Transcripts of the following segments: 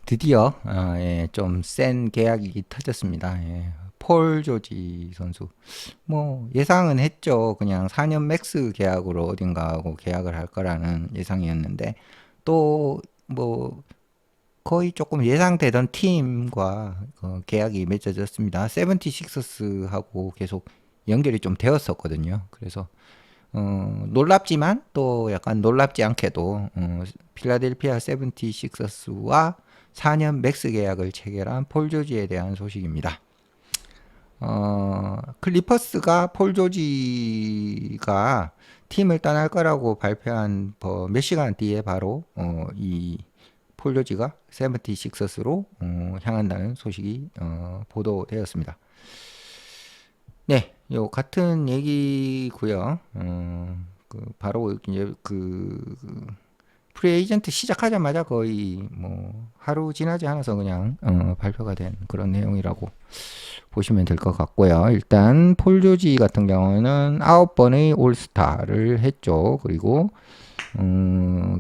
드디어 예, 좀 센 계약이 터졌습니다. 예. 폴 조지 선수 뭐 예상은 했죠. 그냥 4년 맥스 계약으로 어딘가 하고 계약을 할 거라는 예상이었는데 또 뭐 거의 조금 예상되던 팀과 계약이 맺어졌습니다. 세븐티식서스하고 계속 연결이 좀 되었었거든요. 그래서 놀랍지만 또 약간 놀랍지 않게도 필라델피아 세븐티식서스와 4년 맥스 계약을 체결한 폴 조지에 대한 소식입니다. 클리퍼스가 폴 조지가 팀을 떠날 거라고 발표한 몇 시간 뒤에 바로 이 폴 조지가 세븐티식서스로 향한다는 소식이 보도되었습니다. 네, 요 같은 얘기고요. 바로 이제 프리에이전트 시작하자마자 거의 뭐 하루 지나지 않아서 그냥 발표가 된 그런 내용이라고 보시면 될 것 같고요. 일단 폴 조지 같은 경우는 9번의 올스타를 했죠. 그리고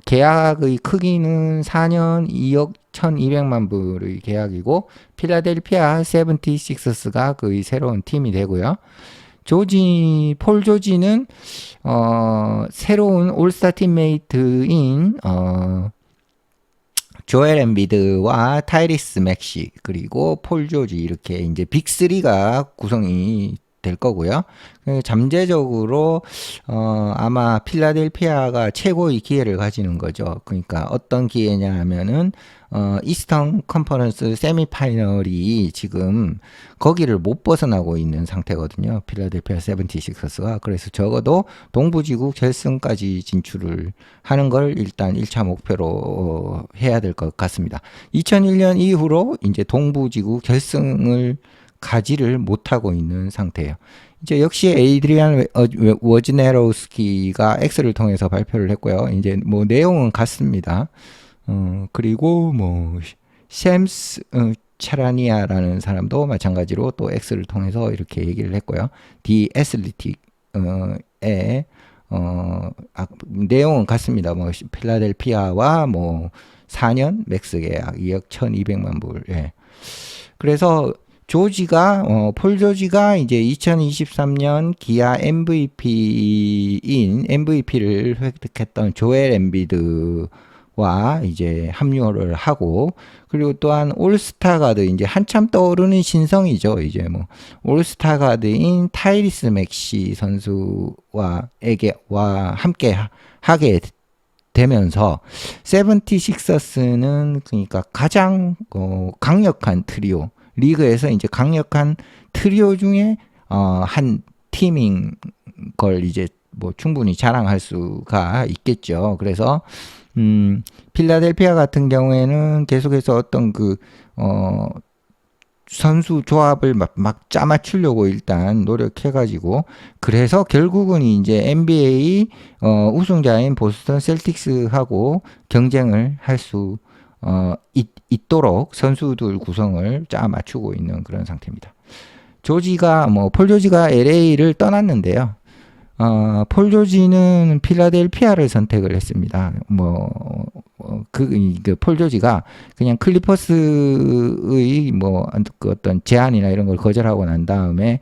계약의 크기는 4년 2억 1200만 불의 계약이고 필라델피아 세븐티식스가 그의 새로운 팀이 되고요. 폴 조지는 새로운 올스타 팀메이트인 조엘 엠비드와 타이리스 맥시 그리고 폴 조지 이렇게 이제 빅3가 구성이 될 거고요. 잠재적으로 아마 필라델피아가 최고의 기회를 가지는 거죠. 그러니까 어떤 기회냐 하면은 이스턴 컨퍼런스 세미파이널이 지금 거기를 못 벗어나고 있는 상태거든요. 필라델피아 세븐티식서스가. 그래서 적어도 동부지구 결승까지 진출을 하는 걸 일단 1차 목표로 해야 될 것 같습니다. 2001년 이후로 이제 동부지구 결승을 가지를 못하고 있는 상태예요. 이제 역시 에이드리안 워즈네로스키가 X를 통해서 발표를 했고요. 이제 뭐 내용은 같습니다. 그리고 뭐 샘스 차라니아라는 사람도 마찬가지로 또 X를 통해서 이렇게 얘기를 했고요. 디 애슬리틱에 내용은 같습니다. 뭐 필라델피아와 뭐 4년 맥스 계약 2억 1200만 불. 예. 그래서 폴 조지가 이제 2023년 기아 MVP를 획득했던 조엘 엠비드와 이제 합류를 하고, 그리고 또한 올스타 가드, 이제 한참 떠오르는 신성이죠. 이제 뭐, 올스타 가드인 타이리스 맥시 선수와 함께 하게 되면서, 세븐티식서스는 그러니까 가장 강력한 트리오, 리그에서 이제 강력한 트리오 중에 한 팀인 걸 이제 뭐 충분히 자랑할 수가 있겠죠. 그래서 필라델피아 같은 경우에는 계속해서 어떤 선수 조합을 막 짜맞추려고 일단 노력해가지고, 그래서 결국은 이제 NBA 우승자인 보스턴 셀틱스하고 경쟁을 할 수 있도록 선수들 구성을 짜 맞추고 있는 그런 상태입니다. 폴 조지가 LA를 떠났는데요. 폴 조지는 필라델피아를 선택을 했습니다. 폴 조지가 그냥 클리퍼스의 어떤 제안이나 이런 걸 거절하고 난 다음에,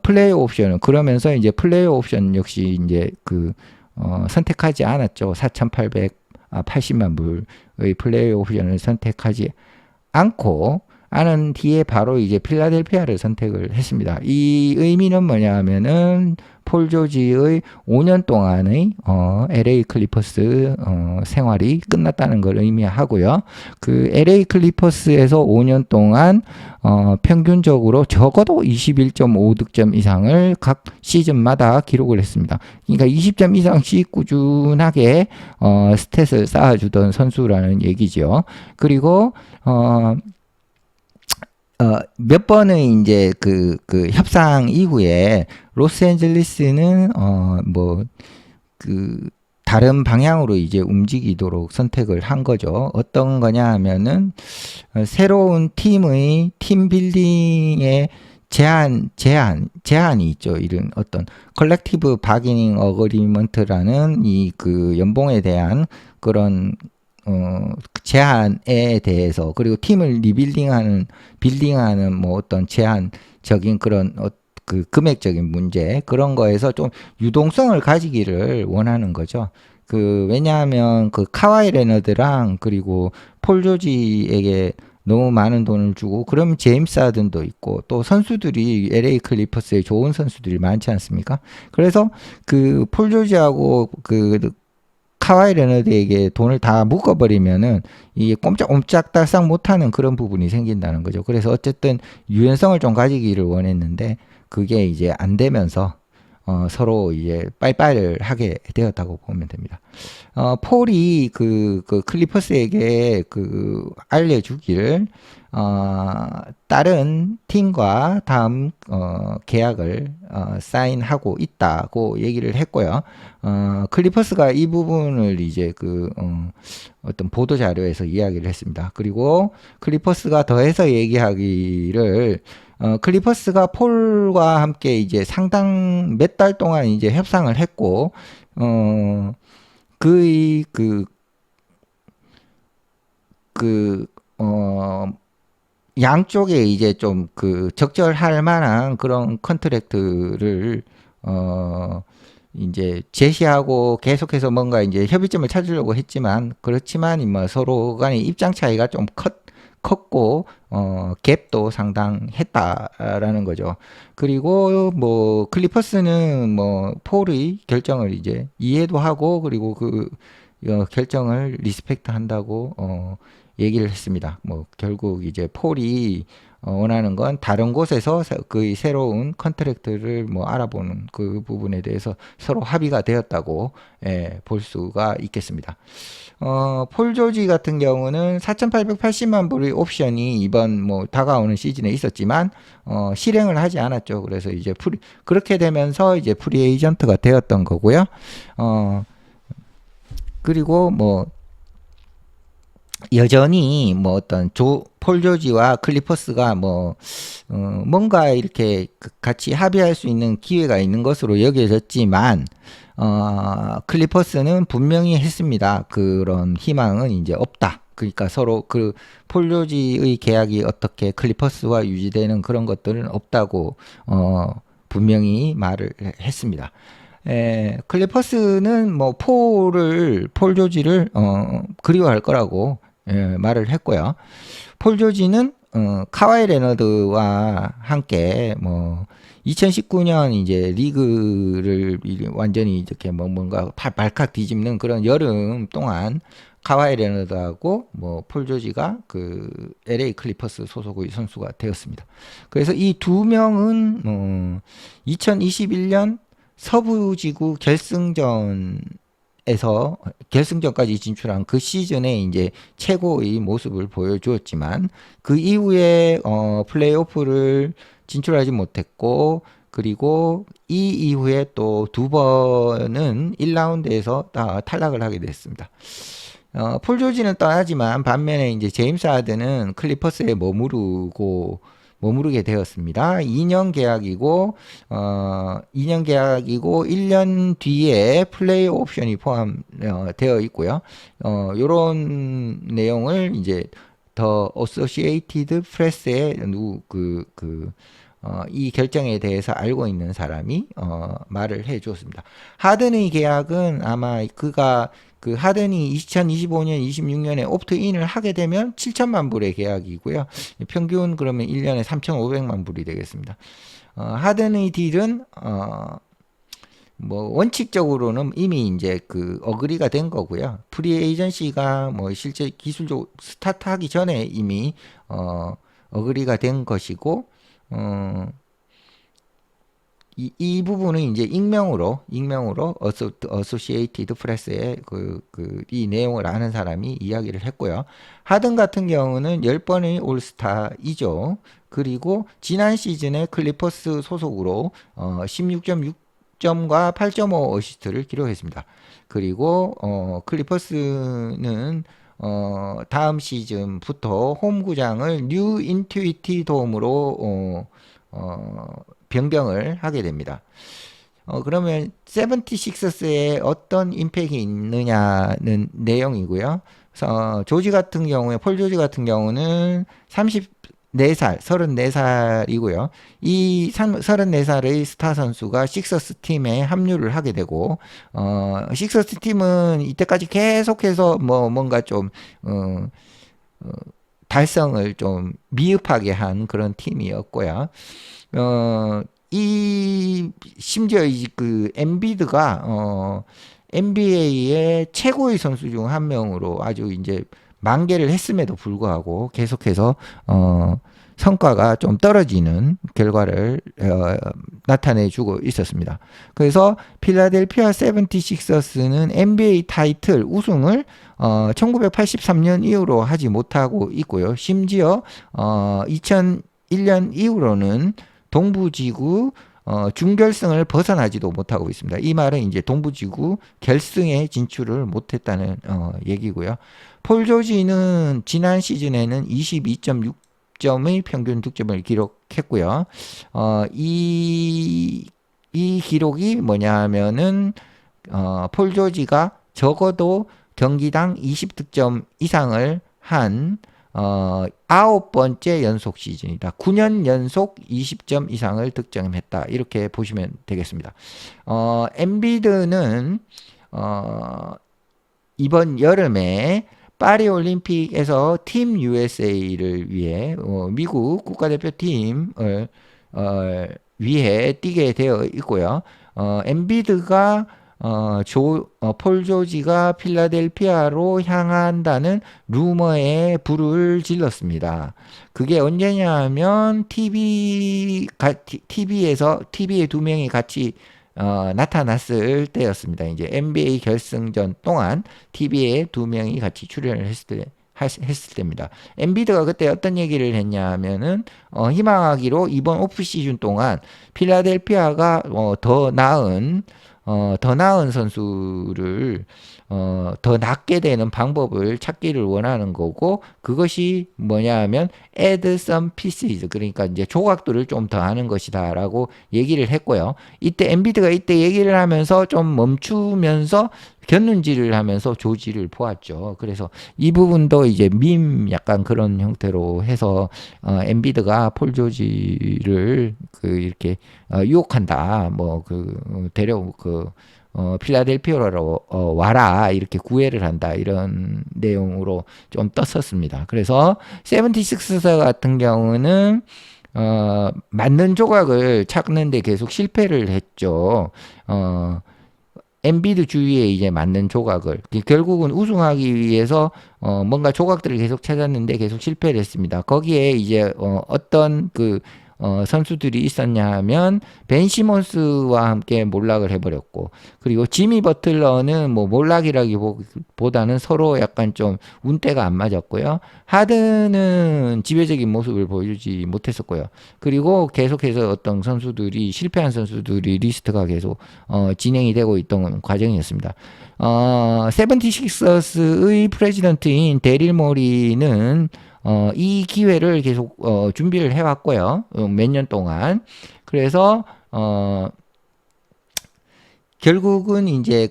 플레이 옵션을, 그러면서 이제 플레이 옵션 역시 이제 선택하지 않았죠. 4,880만 불의 플레이 옵션을 선택하지 않은 뒤에 바로 이제 필라델피아를 선택을 했습니다. 이 의미는 뭐냐 하면은 폴 조지의 5년 동안의 LA 클리퍼스 생활이 끝났다는 걸 의미하고요. 그 LA 클리퍼스에서 5년 동안 평균적으로 적어도 21.5득점 이상을 각 시즌마다 기록을 했습니다. 그러니까 20점 이상씩 꾸준하게 스탯을 쌓아주던 선수라는 얘기죠. 그리고 몇 번의 이제 협상 이후에 로스앤젤레스는 다른 방향으로 이제 움직이도록 선택을 한 거죠. 어떤 거냐 하면은 새로운 팀의 팀 빌딩의 제한이 있죠. 이런 어떤 컬렉티브 바기닝 어그리먼트라는 연봉에 대한 그런 제한에 대해서, 그리고 팀을 빌딩하는 뭐 어떤 제한적인 그런 그 금액적인 문제, 그런 거에서 좀 유동성을 가지기를 원하는 거죠. 왜냐하면 카와이 레너드랑 그리고 폴 조지에게 너무 많은 돈을 주고, 그럼 제임스 하든도 있고, 또 선수들이 LA 클리퍼스에 좋은 선수들이 많지 않습니까? 그래서 폴 조지하고 카와이 레너드에게 돈을 다 묶어버리면은 이게 꼼짝달싹 못하는 그런 부분이 생긴다는 거죠. 그래서 어쨌든 유연성을 좀 가지기를 원했는데, 그게 이제 안 되면서 서로 이제 빠이빠이를 하게 되었다고 보면 됩니다. 폴이 클리퍼스에게 알려주기를, 다른 팀과 다음 계약을 사인하고 있다고 얘기를 했고요. 클리퍼스가 이 부분을 이제 어떤 보도 자료에서 이야기를 했습니다. 그리고 클리퍼스가 더해서 얘기하기를, 클리퍼스가 폴과 함께 이제 상당 몇 달 동안 이제 협상을 했고, 그의 그, 양쪽에 이제 좀 적절할 만한 그런 컨트랙트를, 이제 제시하고 계속해서 뭔가 이제 협의점을 찾으려고 했지만, 그렇지만 뭐 서로 간의 입장 차이가 좀 컸고, 갭도 상당했다라는 거죠. 그리고 뭐 클리퍼스는 뭐 폴의 결정을 이제 이해도 하고, 그리고 결정을 리스펙트 한다고 얘기를 했습니다. 뭐 결국 이제 폴이 원하는 건 다른 곳에서 그 새로운 컨트랙트를 뭐 알아보는 그 부분에 대해서 서로 합의가 되었다고 볼 수가 있겠습니다. 폴 조지 같은 경우는 4,880만 불의 옵션이 이번 뭐 다가오는 시즌에 있었지만 실행을 하지 않았죠. 그래서 이제 그렇게 되면서 이제 프리 에이전트가 되었던 거고요. 그리고 뭐 여전히 뭐 어떤 폴 조지와 클리퍼스가 뭐 뭔가 이렇게 같이 합의할 수 있는 기회가 있는 것으로 여겨졌지만, 클리퍼스는 분명히 했습니다. 그런 희망은 이제 없다. 그러니까 서로 폴 조지의 계약이 어떻게 클리퍼스와 유지되는 그런 것들은 없다고 분명히 말을 했습니다. 클리퍼스는 뭐 폴 조지를 그리워할 거라고 말을 했고요. 폴 조지는 카와이 레너드와 함께 뭐 2019년 이제 리그를 완전히 이렇게 뭔가 발칵 뒤집는 그런 여름 동안 카와이 레너드하고 뭐 폴 조지가 LA 클리퍼스 소속의 선수가 되었습니다. 그래서 이 두 명은 2021년 서부지구 결승전까지 진출한 그 시즌에 이제 최고의 모습을 보여주었지만, 그 이후에 플레이오프를 진출하지 못했고, 그리고 이 이후에 또 두 번은 1라운드에서 탈락을 하게 됐습니다. 폴 조지는 떠나지만 반면에 이제 제임스 하든은 클리퍼스에 머무르게 되었습니다. 2년 계약이고 1년 뒤에 플레이 옵션이 포함되어 있고요. 요런 내용을 이제 더 어소시에이티드 프레스의 이 결정에 대해서 알고 있는 사람이 말을 해 주었습니다. 하든의 계약은 아마 하든이 2025년, 26년에 옵트인을 하게 되면 7천만 불의 계약이고요. 평균 그러면 1년에 3,500만 불이 되겠습니다. 하든의 딜은 뭐 원칙적으로는 이미 이제 어그리가 된 거고요. 프리 에이전시가 뭐 실제 기술적으로 스타트하기 전에 이미 어그리가 된 것이고, 이 부분은 이제 익명으로 어소시에이티드 프레스에 이 내용을 아는 사람이 이야기를 했고요. 하든 같은 경우는 10번의 올스타이죠. 그리고 지난 시즌에 클리퍼스 소속으로 16.6점과 8.5 어시스트를 기록했습니다. 그리고 클리퍼스는 다음 시즌부터 홈구장을 뉴 인투이티 돔으로 변경을 하게 됩니다. 그러면 76ers 어떤 임팩이 있느냐는 내용이고요. 조지 같은 경우에 폴 조지 같은 경우는 34살, 34살이고요. 이 34살의 스타 선수가 식서스 팀에 합류를 하게 되고, 식서스 팀은 이때까지 계속해서 뭔가 좀, 어, 달성을 좀 미흡하게 한 그런 팀이었고요. 어, 심지어 그 엔비드가, NBA의 최고의 선수 중 한 명으로 아주 이제 만개를 했음에도 불구하고 계속해서, 성과가 좀 떨어지는 결과를 나타내주고 있었습니다. 그래서 필라델피아 세븐티식서스는 NBA 타이틀 우승을 1983년 이후로 하지 못하고 있고요. 심지어 2001년 이후로는 동부지구 준결승을 벗어나지도 못하고 있습니다. 이 말은 이제 동부지구 결승에 진출을 못했다는 얘기고요. 폴 조지는 지난 시즌에는 22.6점의 평균 득점을 기록했고요. 이 기록이 뭐냐 하면은 폴 조지가 적어도 경기당 20득점 이상을 한 9번째 연속 시즌이다. 9년 연속 20점 이상을 득점했다. 이렇게 보시면 되겠습니다. 엔비드는 이번 여름에 파리 올림픽에서 팀 USA를 위해 미국 국가대표팀을 위해 뛰게 되어 있고요. 엔비드가 폴 조지가 필라델피아로 향한다는 루머에 불을 질렀습니다. 그게 언제냐 하면 TV에 두 명이 같이 나타났을 때였습니다. 이제 NBA 결승전 동안 TV에 두 명이 같이 출연을 했을 때입니다. 엔비드가 그때 어떤 얘기를 했냐 하면은 희망하기로 이번 오프 시즌 동안 필라델피아가 더 나은 선수를 더 낫게 되는 방법을 찾기를 원하는 거고, 그것이 뭐냐 하면 add some pieces, 그러니까 이제 조각들을 좀 더 하는 것이다라고 얘기를 했고요. 이때 엔비드가 이때 얘기를 하면서 좀 멈추면서 곁눈질을 하면서 조지를 보았죠. 그래서 이 부분도 이제 약간 그런 형태로 해서 엔비드가 폴 조지를 이렇게 유혹한다. 필라델피아로 와라, 이렇게 구애를 한다, 이런 내용으로 좀 떴었습니다. 그래서 세븐티식스 같은 경우는 맞는 조각을 찾는데 계속 실패를 했죠. 엔비드 주위에 이제 맞는 조각을, 결국은 우승하기 위해서 뭔가 조각들을 계속 찾았는데 계속 실패를 했습니다. 거기에 이제 어떤 선수들이 있었냐 하면 벤 시몬스와 함께 몰락을 해버렸고, 그리고 지미 버틀러는 뭐 몰락이라기보다는 서로 약간 좀 운때가 안 맞았고요. 하든은 지배적인 모습을 보여주지 못했었고요. 그리고 계속해서 어떤 선수들이, 실패한 선수들이 리스트가 계속 진행이 되고 있던 과정이었습니다. 세븐티식서스의 프레지던트인 데릴 모리는 이 기회를 계속 준비를 해왔고요. 몇 년 동안. 그래서 결국은 이제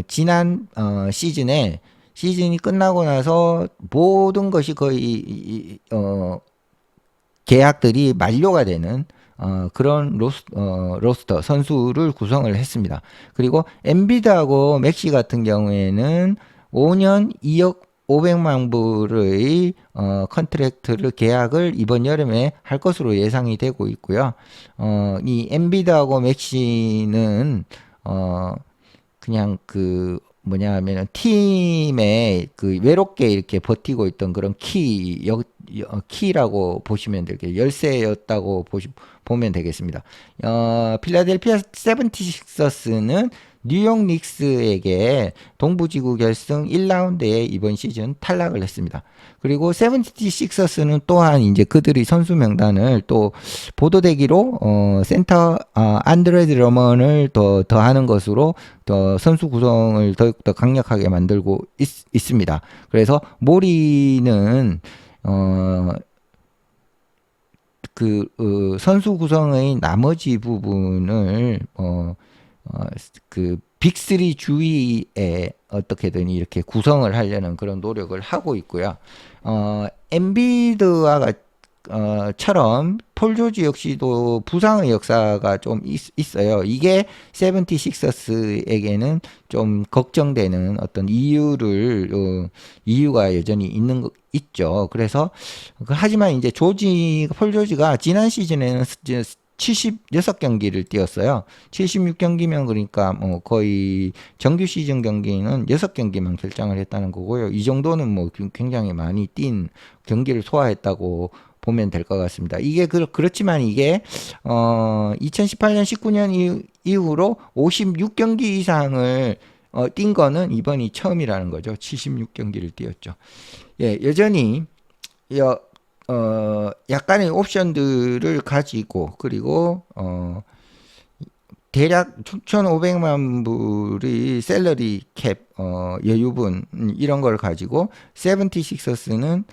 지난 시즌이 끝나고 나서 모든 것이 거의 계약들이 만료가 되는 그런 로스터 선수를 구성을 했습니다. 그리고 엔비드하고 맥시 같은 경우에는 5년 2억 500만 불의 컨트랙트를 계약을 이번 여름에 할 것으로 예상이 되고 있고요. 이 엔비드하고 맥시는 그냥 뭐냐 하면 팀에 외롭게 이렇게 버티고 있던 그런 키라고 보시면 되겠, 열쇠였다고 보면 되겠습니다. 필라델피아 세븐티식서스는 뉴욕 닉스에게 동부지구 결승 1라운드에 이번 시즌 탈락을 했습니다. 그리고 세븐티식서스는 또한 이제 그들이 선수 명단을 또 보도되기로 센터 안드레 드러먼을 더하는 것으로 더 선수 구성을 더욱더 강력하게 만들고 있습니다. 그래서 모리는 선수 구성의 나머지 부분을 빅3 주위에 어떻게든 이렇게 구성을 하려는 그런 노력을 하고 있고요. 엔비디아가 처럼 폴 조지 역시도 부상의 역사가 좀 있어요. 이게 세븐티식서스에게는 좀 걱정되는 어떤 이유가 여전히 있죠. 그래서 하지만 이제 폴 조지가 지난 시즌에는 76경기를 뛰었어요. 76경기면 그러니까 뭐 거의 정규 시즌 경기는 6경기만 결장을 했다는 거고요. 이 정도는 뭐 굉장히 많이 뛴 경기를 소화했다고 보면 될 것 같습니다. 이게 그렇지만 이게 2018년 19년 이후로 56경기 이상을 뛴 거는 이번이 처음이라는 거죠. 76경기를 뛰었죠. 예, 여전히 약간의 옵션들을 가지고 그리고 대략 6,500만 불이 셀러리 캡 여유분 이런 걸 가지고 세븐티식서스는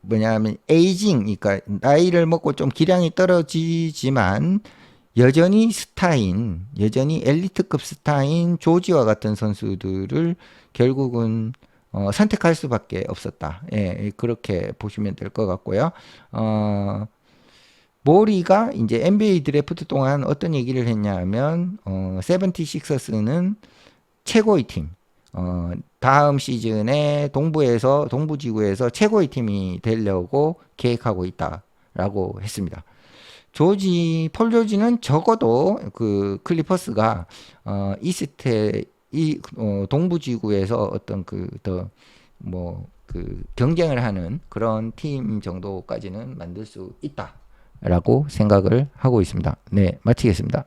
뭐냐면 에이징, 그러니까 나이를 먹고 좀 기량이 떨어지지만 여전히 엘리트급 스타인 조지와 같은 선수들을 결국은 선택할 수밖에 없었다. 예, 그렇게 보시면 될 것 같고요. 모리가 이제 NBA 드래프트 동안 어떤 얘기를 했냐면 세븐티식서스는 최고의 팀. 다음 시즌에 동부지구에서 최고의 팀이 되려고 계획하고 있다라고 했습니다. 폴 조지는 적어도 그 클리퍼스가 동부지구에서 어떤 경쟁을 하는 그런 팀 정도까지는 만들 수 있다라고 생각을 하고 있습니다. 네, 마치겠습니다.